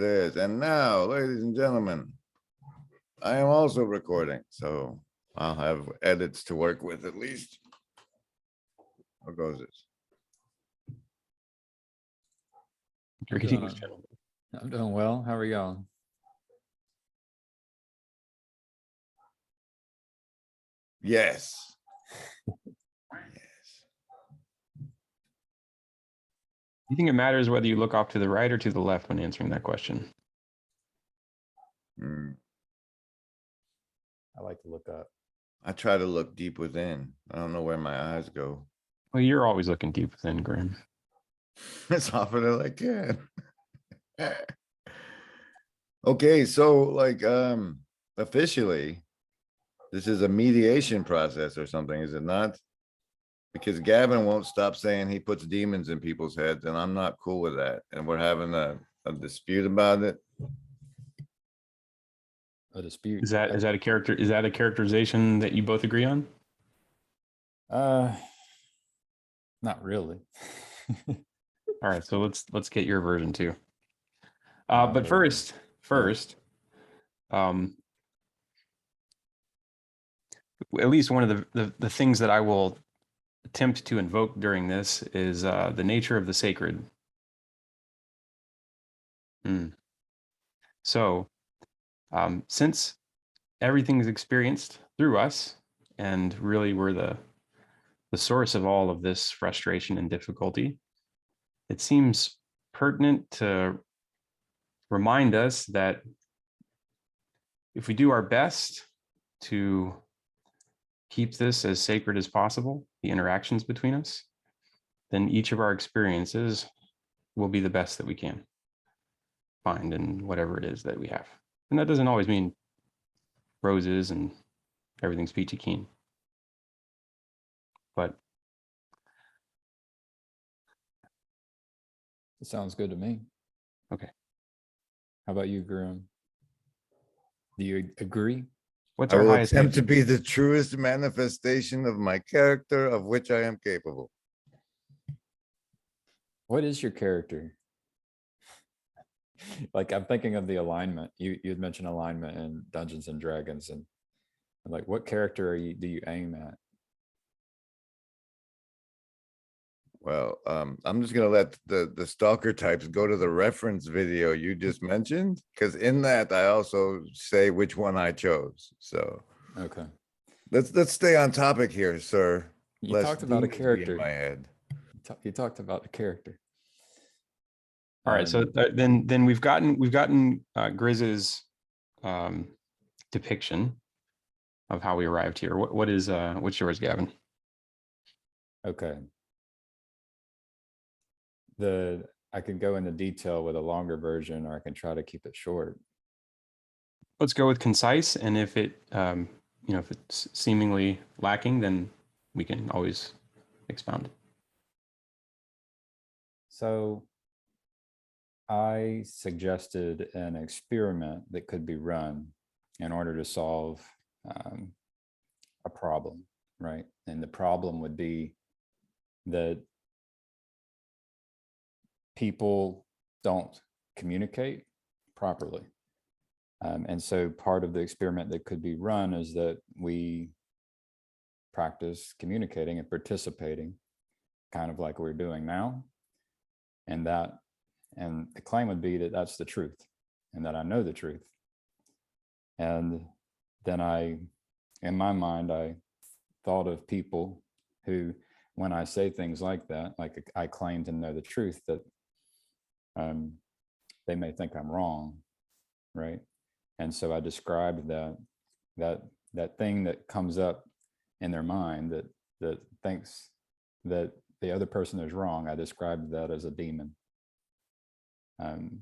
this. And now, ladies and gentlemen, I am also recording, so I'll have edits to work with at least. How goes this? I'm doing well. How are y'all? Yes. Yes. You think it matters whether you look off to the right or to the left when answering that question? I like to look up. I try to look deep within. I don't know where my eyes go. Well, you're always looking deep within, Graham. As often as I can. Okay, so like officially, this is a mediation process or something, is it not? Because Gavin won't stop saying he puts demons in people's heads, and I'm not cool with that. And we're having a dispute about it. A dispute. Is that a character? Is that a characterization that you both agree on? Not really. All right, so let's get your version too. But first, at least one of the things that I will attempt to invoke during this is the nature of the sacred. So, since everything is experienced through us, and really we're the source of all of this frustration and difficulty, it seems pertinent to remind us that if we do our best to keep this as sacred as possible, the interactions between us, then each of our experiences will be the best that we can find in whatever it is that we have. And that doesn't always mean roses and everything's peachy keen. But it sounds good to me. Okay. How about you, Graham? Do you agree? What's I our will highest? attempt to be the truest manifestation of my character, of which I am capable. What is your character? Like, I'm thinking of the alignment. You had mentioned alignment in Dungeons and Dragons, and like, what character do you aim at? Well, I'm just gonna let the stalker types go to the reference video you just mentioned, because in that I also say which one I chose. So Okay. let's stay on topic here, sir. You Lest talked about a demons be character. in my head. You talked about the character. All right, so then we've gotten Grizz's depiction of how we arrived here. What's yours, Gavin? Okay. I could go into detail with a longer version, or I can try to keep it short. Let's go with concise, and if it if it's seemingly lacking, then we can always expound it. So I suggested an experiment that could be run in order to solve a problem, right? And the problem would be that people don't communicate properly. And so part of the experiment that could be run is that we practice communicating and participating, kind of like we're doing now. And the claim would be that that's the truth, and that I know the truth. And then in my mind, I thought of people who, when I say things like that, like I claim to know the truth, that they may think I'm wrong, right? And so I described that thing that comes up in their mind that thinks that the other person is wrong. I described that as a demon. And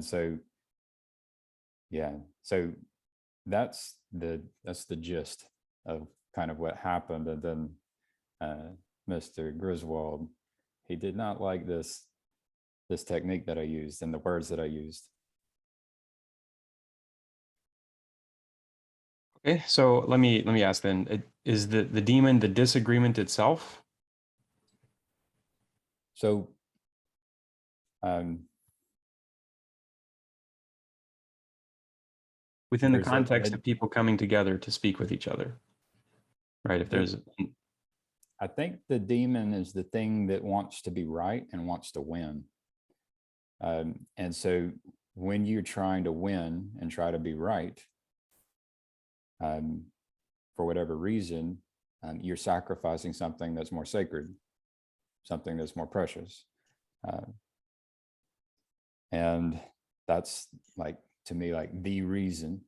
so, yeah, so that's the gist of kind of what happened. And then Mr. Griswold, he did not like this technique that I used and the words that I used. Okay, so let me ask then: is the demon the disagreement itself? So, within the There's a- context I- of people coming together to speak with each other, right? If there's, I think the demon is the thing that wants to be right and wants to win. And so when you're trying to win and try to be right, for whatever reason, you're sacrificing something that's more sacred, something that's more precious. And that's like, to me, like the reason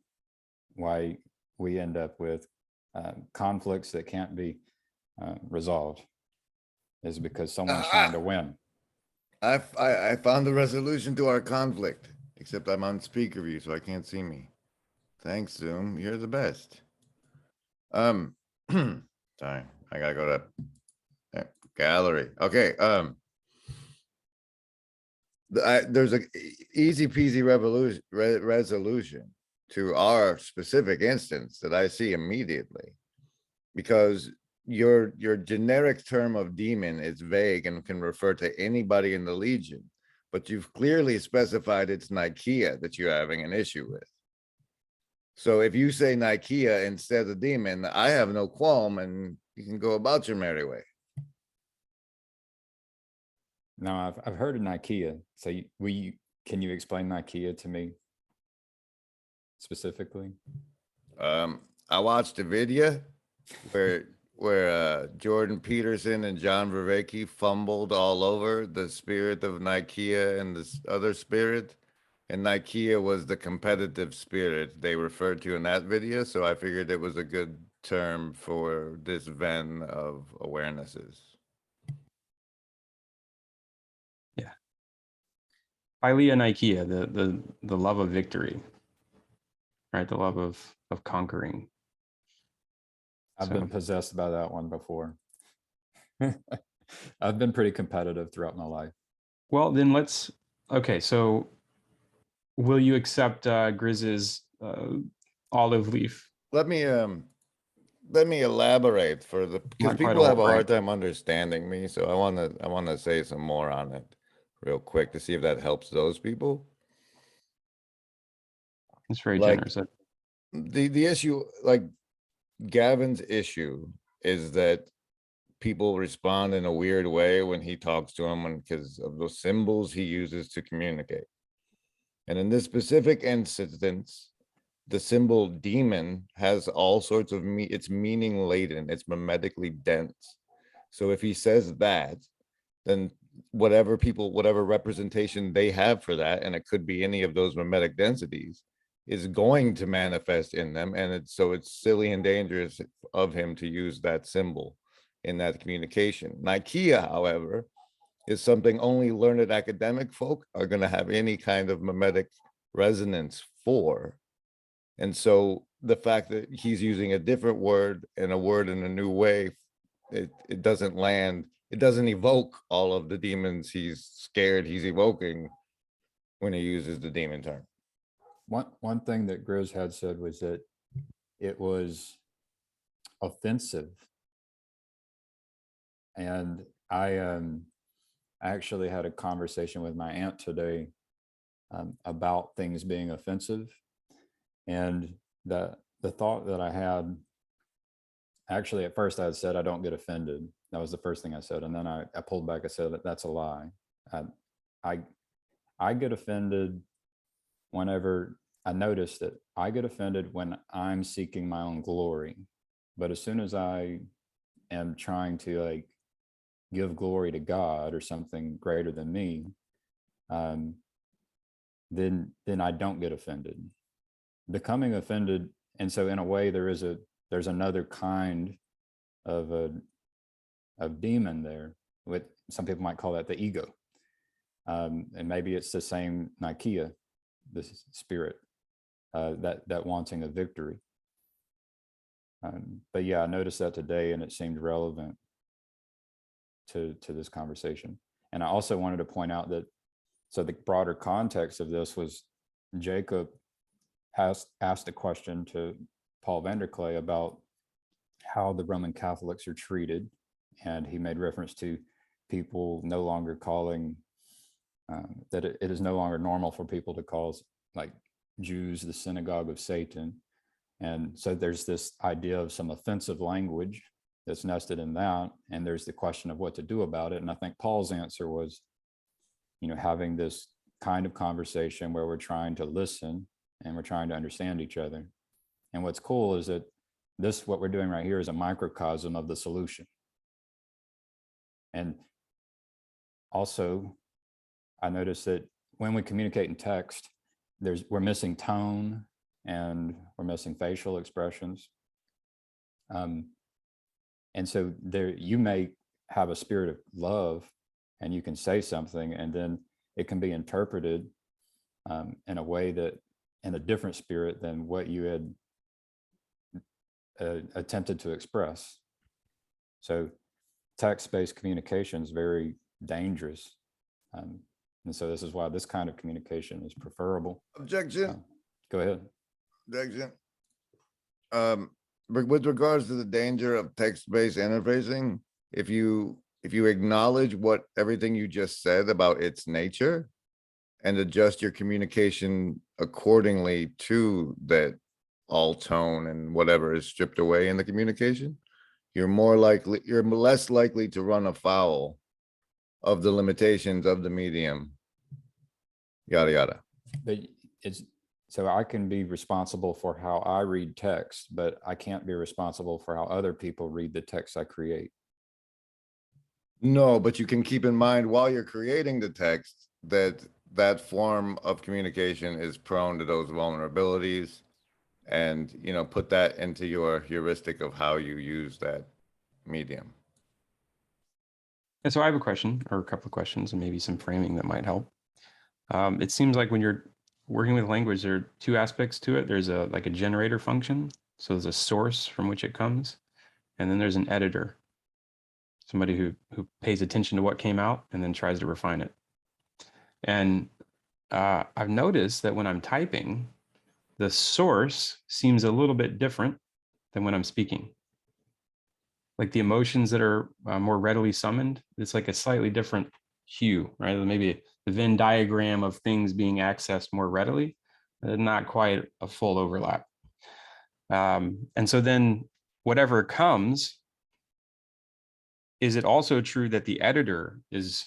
why we end up with conflicts that can't be resolved is because someone's trying to win. I found the resolution to our conflict, except I'm on speaker view, so I can't see me. Thanks, Zoom. You're the best. Sorry, I gotta go to gallery. Okay. There's a easy peasy resolution to our specific instance that I see immediately, because your generic term of demon is vague and can refer to anybody in the Legion, but you've clearly specified it's Nicaea that you're having an issue with. So if you say Nicaea instead of demon, I have no qualm, and you can go about your merry way. No, I've heard of Nicaea. So can you explain Nicaea to me specifically? I watched a video where Jordan Peterson and John Vervaeke fumbled all over the spirit of Nicaea and this other spirit, and Nicaea was the competitive spirit they referred to in that video. So I figured it was a good term for this Venn of awarenesses. yeah. Philea Nicaea, the love of victory, right? The love of conquering. I've So- been possessed by that one before. I've been pretty competitive throughout my life. Well, then okay, so will you accept Grizz's olive leaf? Let me elaborate because Not quite people have a hard elaborate. time understanding me. So I wanna say some more on it real quick to see if that helps those people. It's very Like, generous. The issue, like Gavin's issue, is that people respond in a weird way when he talks to them, because of the symbols he uses to communicate. And in this specific instance, the symbol demon has all sorts of it's meaning laden, it's mimetically dense. So if he says that, then whatever representation they have for that, and it could be any of those mimetic densities, is going to manifest in them. And it's silly and dangerous of him to use that symbol in that communication. Nicaea, however, is something only learned academic folk are going to have any kind of mimetic resonance for. And so the fact that he's using a different word and a word in a new way, it doesn't land, it doesn't evoke all of the demons he's scared he's evoking when he uses the demon term. One thing that Grizz had said was that it was offensive. And I actually had a conversation with my aunt today about things being offensive. And the thought that I had, actually at first I had said, I don't get offended. That was the first thing I said. And then I pulled back, I said, that's a lie. I get offended whenever I notice that I get offended when I'm seeking my own glory. But as soon as I am trying to like give glory to God or something greater than me, then I don't get offended. Becoming offended, and so in a way there's another kind of demon there. With some people might call that the ego, and maybe it's the same Nicaea, this spirit, that wanting a victory. But yeah, I noticed that today, and it seemed relevant to this conversation. And I also wanted to point out that, so the broader context of this was Jacob has asked a question to Paul Vanderklay about how the Roman Catholics are treated. And he made reference to people no longer calling, that it is no longer normal for people to call like Jews the synagogue of Satan. And so there's this idea of some offensive language that's nested in that. And there's the question of what to do about it. And I think Paul's answer was, having this kind of conversation where we're trying to listen and we're trying to understand each other. And what's cool is that what we're doing right here is a microcosm of the solution. And also, I noticed that when we communicate in text, we're missing tone and we're missing facial expressions. And so you may have a spirit of love and you can say something and then it can be interpreted in a way that in a different spirit than what you had attempted to express. So text-based communication is very dangerous. And so this is why this kind of communication is preferable. Objection. Go ahead. Objection. With regards to the danger of text-based interfacing, if you acknowledge everything you just said about its nature and adjust your communication accordingly to that all tone and whatever is stripped away in the communication, you're less likely to run afoul of the limitations of the medium, yada, yada. But so I can be responsible for how I read text, but I can't be responsible for how other people read the text I create. No, but you can keep in mind while you're creating the text that form of communication is prone to those vulnerabilities, and put that into your heuristic of how you use that medium. And so I have a question or a couple of questions and maybe some framing that might help. It seems like when you're working with language, there are two aspects to it. There's a generator function. So there's a source from which it comes. And then there's an editor, somebody who pays attention to what came out and then tries to refine it. And I've noticed that when I'm typing, the source seems a little bit different than when I'm speaking. Like the emotions that are more readily summoned, it's like a slightly different hue, right? Maybe the Venn diagram of things being accessed more readily, not quite a full overlap. And so then whatever comes, is it also true that the editor is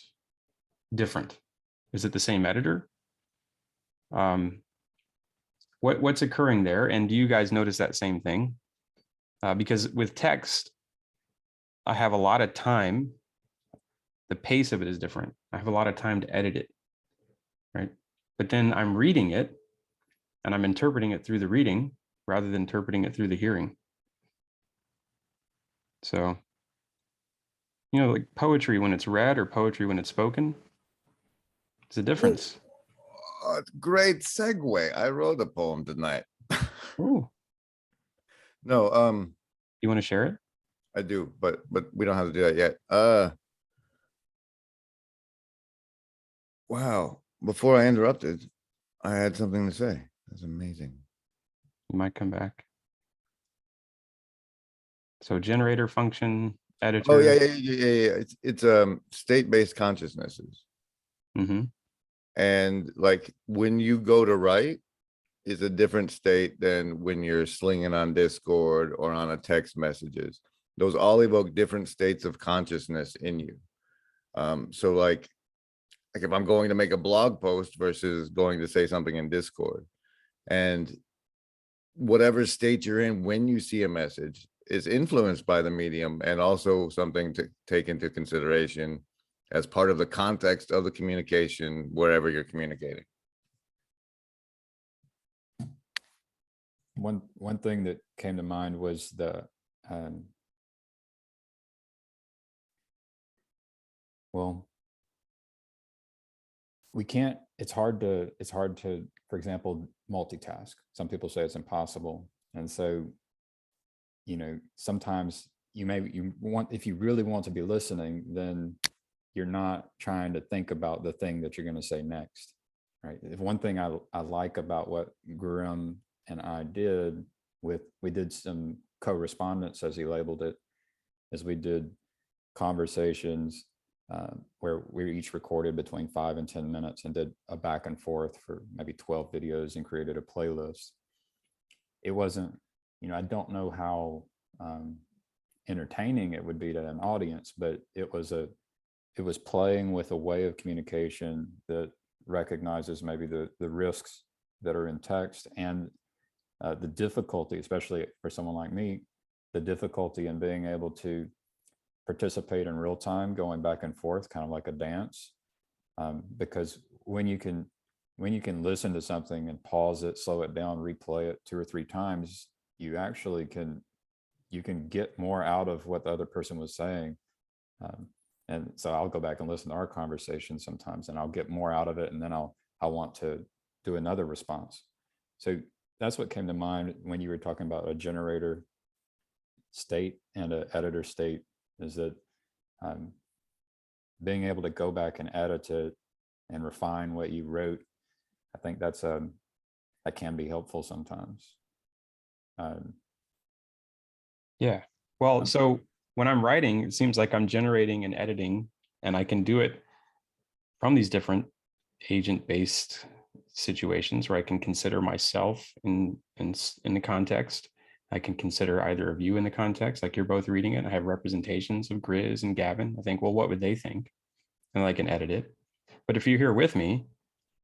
different? Is it the same editor? What's occurring there? And do you guys notice that same thing? Because with text, I have a lot of time. The pace of it is different. I have a lot of time to edit it, right? But then I'm reading it and I'm interpreting it through the reading rather than interpreting it through the hearing. So, like poetry when it's read or poetry when it's spoken, it's a difference. Great segue. I wrote a poem tonight. Ooh. No, You want to share it? I do, but we don't have to do that yet. Wow. Before I interrupted, I had something to say. That's amazing. You might come back. So generator function, editor. Oh yeah. It's state-based consciousnesses. Mm-hmm. And like when you go to write is a different state than when you're slinging on Discord or on a text messages. Those all evoke different states of consciousness in you. So like if I'm going to make a blog post versus going to say something in Discord, and whatever state you're in when you see a message is influenced by the medium, and also something to take into consideration as part of the context of the communication wherever you're communicating. One thing that came to mind was we can't, it's hard to, for example, multitask. Some people say it's impossible. And so, sometimes if you really want to be listening, then you're not trying to think about the thing that you're going to say next, right? If one thing I like about what Grim and I did we did some correspondence, as he labeled it, as we did conversations where we each recorded between 5 and 10 minutes and did a back and forth for maybe 12 videos and created a playlist. It wasn't, I don't know how entertaining it would be to an audience, but it was playing with a way of communication that recognizes maybe the risks that are in text and the difficulty, especially for someone like me, the difficulty in being able to participate in real time, going back and forth, kind of like a dance. Because when you can listen to something and pause it, slow it down, replay it 2 or 3 times, you actually can get more out of what the other person was saying. And so I'll go back and listen to our conversation sometimes, and I'll get more out of it, and then I'll want to do another response. So that's what came to mind when you were talking about a generator state and an editor state, is that being able to go back and edit it and refine what you wrote. I think that can be helpful sometimes. Yeah. Well, so when I'm writing, it seems like I'm generating and editing, and I can do it from these different agent-based situations where I can consider myself in the context. I can consider either of you in the context, like you're both reading it. I have representations of Grizz and Gavin. I think, well, what would they think? And I can edit it. But if you're here with me,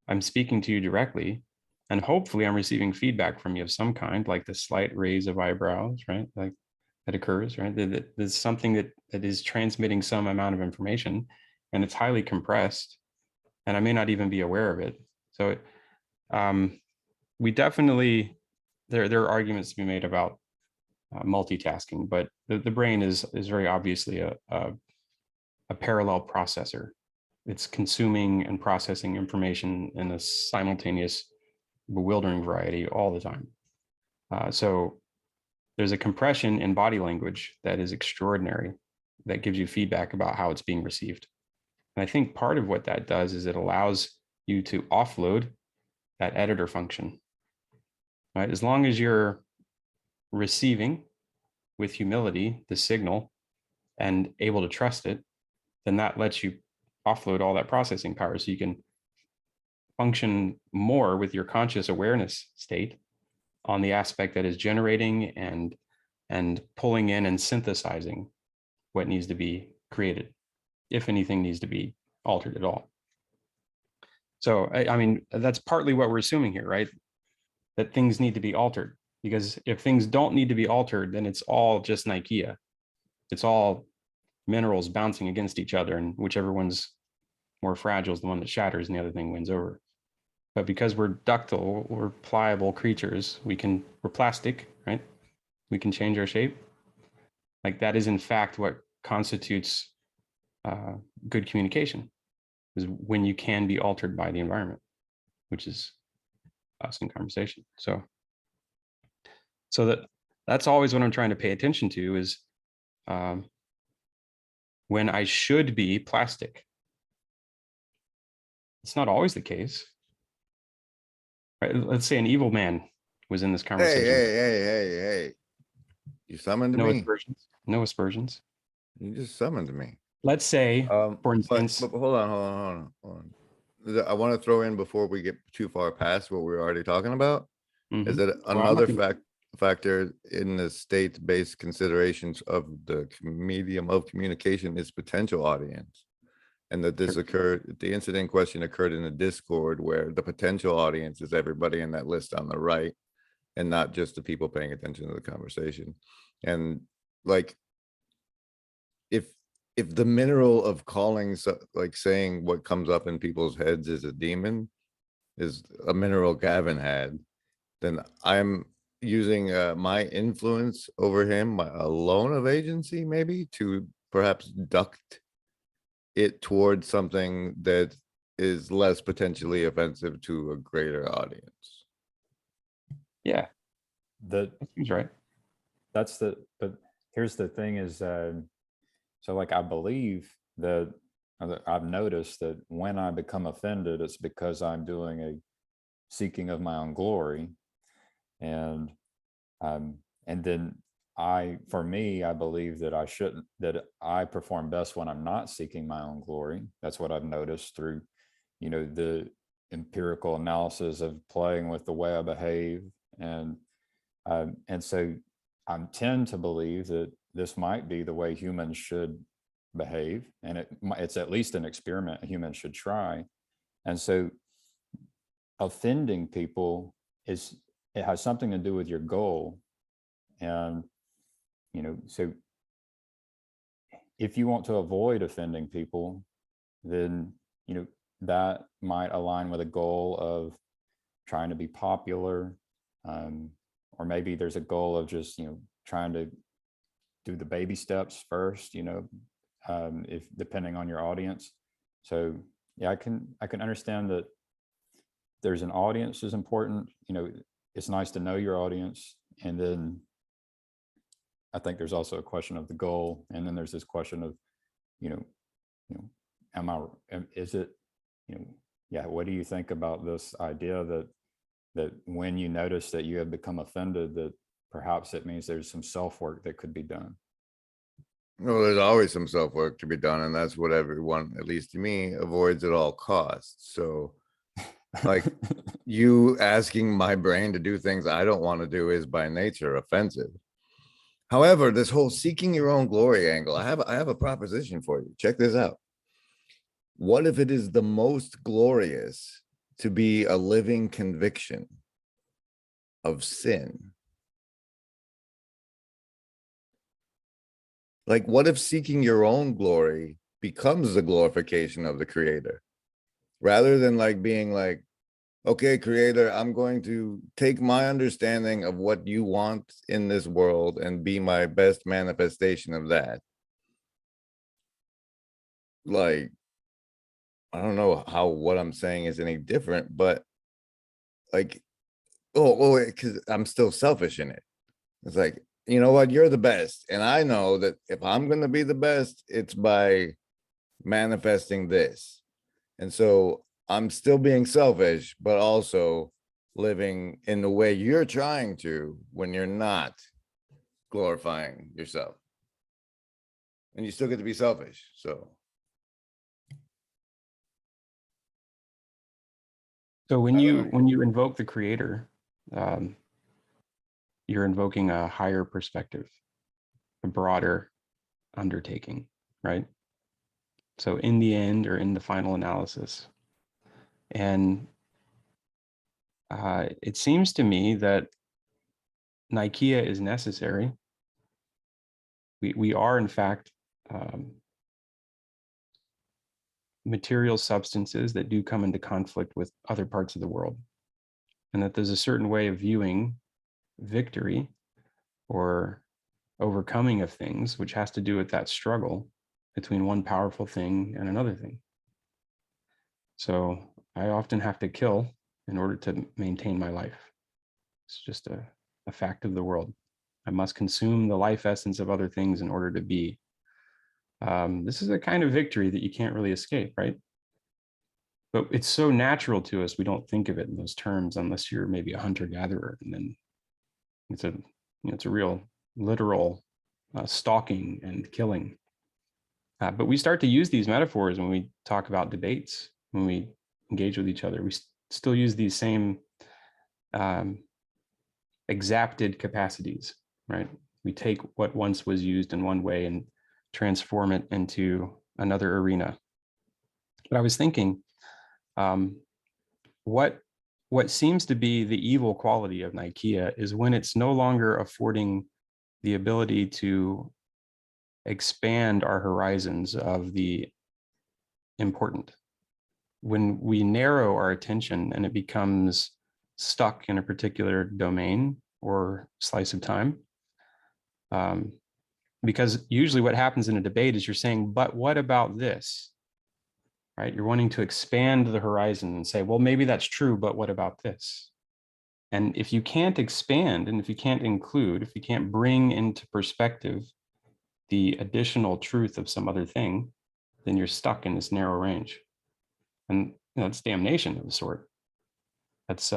I'm speaking to you directly, and hopefully I'm receiving feedback from you of some kind, like the slight raise of eyebrows, right? Like that occurs, right? There's something that is transmitting some amount of information, and it's highly compressed, and I may not even be aware of it. So we definitely, there are arguments to be made about multitasking, but the brain is very obviously a parallel processor. It's consuming and processing information in a simultaneous, bewildering variety all the time. So there's a compression in body language that is extraordinary, that gives you feedback about how it's being received. And I think part of what that does is it allows you to offload that editor function, right? As long as you're receiving with humility the signal and able to trust it, then that lets you offload all that processing power, so you can function more with your conscious awareness state on the aspect that is generating and pulling in and synthesizing what needs to be created, if anything needs to be altered at all. So, I mean, that's partly what we're assuming here, right? That things need to be altered, because if things don't need to be altered, then it's all just Nikea. It's all minerals bouncing against each other, and whichever one's more fragile is the one that shatters and the other thing wins over. But because we're ductile, we're pliable creatures, we're plastic, right? We can change our shape. Like that is in fact what constitutes good communication, is when you can be altered by the environment, which is us in conversation. So that's always what I'm trying to pay attention to, is when I should be plastic. It's not always the case. Right? Let's say an evil man was in this conversation. Hey. You summoned No me. aspersions. No aspersions. You just summoned me. Let's say, for instance, but hold on. I want to throw in, before we get too far past what we're already talking about, is that another factor in the state-based considerations of the medium of communication is potential audience. And that this occurred, the incident in question occurred in a Discord where the potential audience is everybody in that list on the right, and not just the people paying attention to the conversation. And like, if the mineral of calling, like saying what comes up in people's heads is a demon, is a mineral Gavin had, then I'm using my influence over him, a loan of agency maybe, to perhaps duct it towards something that is less potentially offensive to a greater audience. yeah, That seems right. but here's the thing is, so like, I believe that I've noticed that when I become offended, it's because I'm doing a seeking of my own glory. And then for me, I believe that that I perform best when I'm not seeking my own glory. That's what I've noticed through, the empirical analysis of playing with the way I behave. And so I tend to believe that this might be the way humans should behave. And it's at least an experiment humans should try. And so offending people it has something to do with your goal. And, so if you want to avoid offending people, then, that might align with a goal of trying to be popular. Or maybe there's a goal of just, trying to do the baby steps first, if depending on your audience. So yeah, I can understand that there's an audience is important. It's nice to know your audience. And then I think there's also a question of the goal. And then there's this question of, what do you think about this idea that when you notice that you have become offended, that perhaps it means there's some self-work that could be done? Well, there's always some self-work to be done, and that's what everyone, at least to me, avoids at all costs. So like you asking my brain to do things I don't want to do is by nature offensive. However, this whole seeking your own glory angle, I have a proposition for you. Check this out. What if it is the most glorious to be a living conviction of sin? Like, what if seeking your own glory becomes the glorification of the creator, rather than like being like, okay, creator, I'm going to take my understanding of what you want in this world and be my best manifestation of that. Like, I don't know how what I'm saying is any different, but like, because I'm still selfish in it. It's like, you know what, you're the best. And I know that if I'm going to be the best, it's by manifesting this. And so I'm still being selfish, but also living in the way you're trying to when you're not glorifying yourself. And you still get to be selfish. So when you invoke the creator, you're invoking a higher perspective, a broader undertaking, right? So in the end, or in the final analysis, and it seems to me that Nikeia is necessary. We are, in fact, material substances that do come into conflict with other parts of the world, and that there's a certain way of viewing victory or overcoming of things, which has to do with that struggle between one powerful thing and another thing. So I often have to kill in order to maintain my life. It's just a fact of the world. I must consume the life essence of other things in order to be. This is a kind of victory that you can't really escape, right? But it's so natural to us, we don't think of it in those terms unless you're maybe a hunter-gatherer, and then it's a real literal stalking and killing. But we start to use these metaphors when we talk about debates, when we engage with each other. We still use these same exapted capacities, right? We take what once was used in one way and transform it into another arena. But I was thinking, what seems to be the evil quality of Nikeia is when it's no longer affording the ability to expand our horizons of the important. When we narrow our attention and it becomes stuck in a particular domain or slice of time, because usually what happens in a debate is you're saying, but what about this? Right? You're wanting to expand the horizon and say, well, maybe that's true, but what about this? And if you can't expand, and if you can't include, if you can't bring into perspective the additional truth of some other thing, then you're stuck in this narrow range. And it's damnation of a sort. That's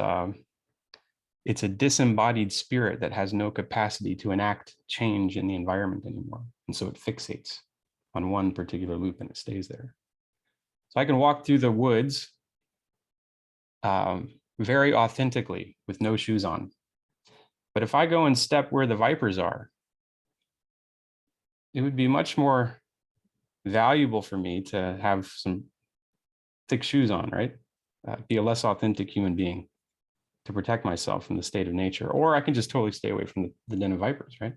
it's a disembodied spirit that has no capacity to enact change in the environment anymore. And so it fixates on one particular loop and it stays there. So I can walk through the woods very authentically with no shoes on. But if I go and step where the vipers are, it would be much more valuable for me to have some thick shoes on, right? Be a less authentic human being to protect myself from the state of nature. Or I can just totally stay away from the den of vipers, right?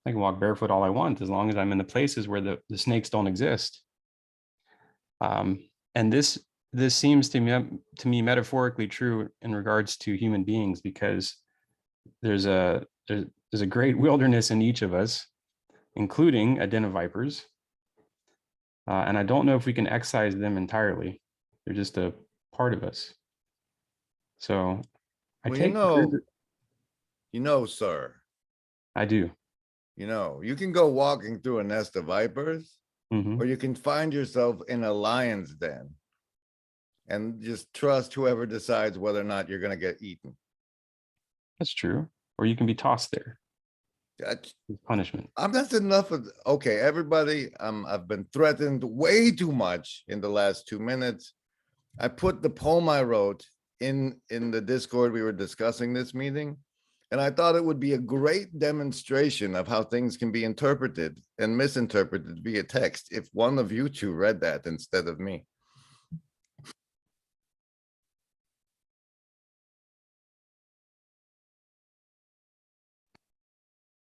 I can walk barefoot all I want as long as I'm in the places where the snakes don't exist. And this seems to me metaphorically true in regards to human beings, because there's a great wilderness in each of us, including a den of vipers. And I don't know if we can excise them entirely. They're just a part of us. So I Well, take sir, I do. You can go walking through a nest of vipers, Mhm. or you can find yourself in a lion's den and just trust whoever decides whether or not you're going to get eaten. That's true. Or you can be tossed there That's with punishment. that's enough of, okay, everybody, I've been threatened way too much in the last 2 minutes. I put the poem I wrote in the Discord. We were discussing this meeting, and I thought it would be a great demonstration of how things can be interpreted and misinterpreted via text if one of you two read that instead of me.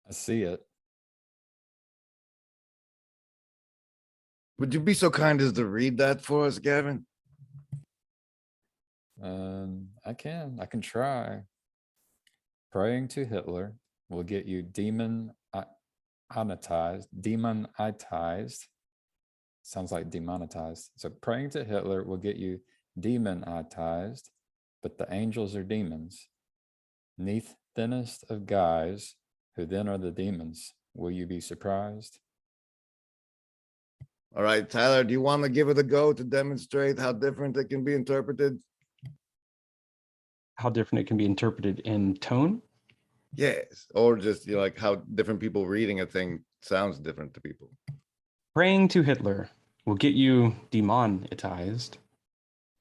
I see it. Would you be so kind as to read that for us, Gavin? I can try. Praying to Hitler will get you demonetized. Sounds like demonetized. So praying to Hitler will get you demonetized, but the angels are demons. Neath thinnest of guys, who then are the demons. Will you be surprised? All right, Tyler, do you want to give it a go to demonstrate how different it can be interpreted? How different it can be interpreted in tone. Yes, or just like how different people reading a thing sounds different to people. Praying to Hitler will get you demonetized,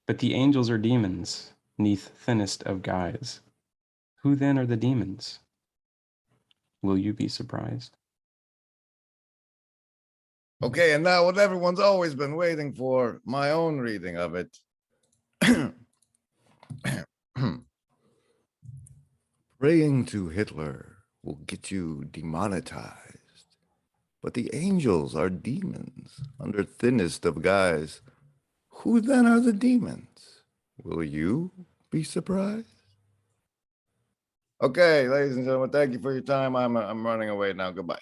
but the angels are demons, neath thinnest of guys. Who then are the demons? Will you be surprised? Okay, and now what everyone's always been waiting for, my own reading of it. Praying to Hitler will get you demonetized, but the angels are demons under thinnest of guys. Who then are the demons? Will you be surprised? Okay, ladies and gentlemen, thank you for your time. I'm running away now. Goodbye.